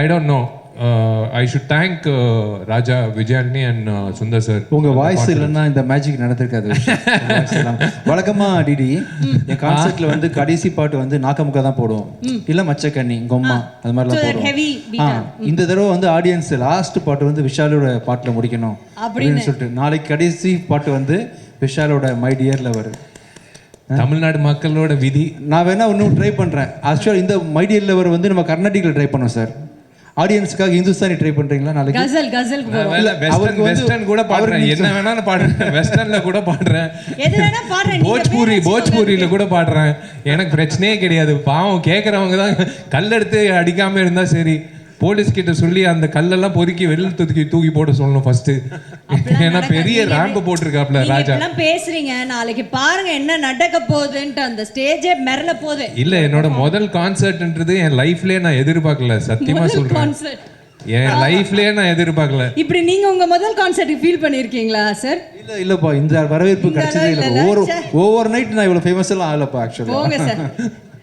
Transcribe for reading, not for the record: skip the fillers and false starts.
I don't know. I should thank Raja Vijayani and Sundar sir. உங்க voice இல்லைன்னா இந்த magic நடந்திருக்காது. வழக்கமா டிடி என் கான்செர்ட்ல வந்து கடைசி பாட்டு வந்து நாக்கமுக்கா தான் போடுவோம், இல்ல மச்சக்கண்ணி கொம்மா அது மாதிரிலாம் போடுவோம். இந்த தடவை வந்து ஆடியன்ஸ் லாஸ்ட் பாட்டு வந்து விஷாலோட பாட்டுல முடிக்கணும் அப்படின்னு சொல்லிட்டு நாளைக்கு கடைசி பாட்டு வந்து விஷாலோட மை டியர்ல வரும். தமிழ்நாடு மக்களோட விதி. நான் வேணா இன்னும் ட்ரை பண்றேன். ஆக்சுவலா இந்த மை டியர்ல வர வந்து நம்ம கர்நாடிக்ல ட்ரை பண்ணோம் சார். ஆடியன்ஸ்க்காக இந்துஸ்தானி ட்ரை பண்றீங்களா நாளைக்கு? கசல் வெஸ்டர்ன் கூட பாடுறேன், என்ன வேணாலும் பாடுறேன், வெஸ்டர்ன்ல கூட பாடுறேன், எது வேணா பாடுறேன், போஜ்பூரியில கூட பாடுறேன். எனக்கு பிரச்சனையே கிடையாது. பாவம் கேட்கறவங்க தான் கல்லெடுத்து அடிக்காம இருந்தா சரி. போலீஸ் கிட்ட சொல்லி அந்த கல்லெல்லாம் பொறுக்கி வெளில தூக்கி போட சொல்லணும் ஃபர்ஸ்ட். ஏன்னா பெரிய ரேம்ப் போட்டிருக்காப்ல ராஜா. எல்லாம் பேசுறீங்க, நாளைக்கு பாருங்க என்ன நடக்க போகுதுன்னு. அந்த ஸ்டேஜே மிரள போகுது. இல்ல என்னோட முதல் கான்சர்ட்ன்றது என் லைஃப்லயே நான் எதிர்பார்க்கல, சத்தியமா சொல்றேன். என் லைஃப்லயே நான் எதிர்பார்க்கல. இப்படி நீங்க உங்க முதல் கான்சர்ட் ஃபீல் பண்ணிருக்கீங்களா சார்? இல்லப்பா, இந்த வரவேற்பு கிடைச்சதே இல்ல. ஓவர் நைட் நான் இவ்வளவு ஃபேமஸ் எல்லாம் ஆகலப்பா ஆக்சுவலா. போங்க சார்.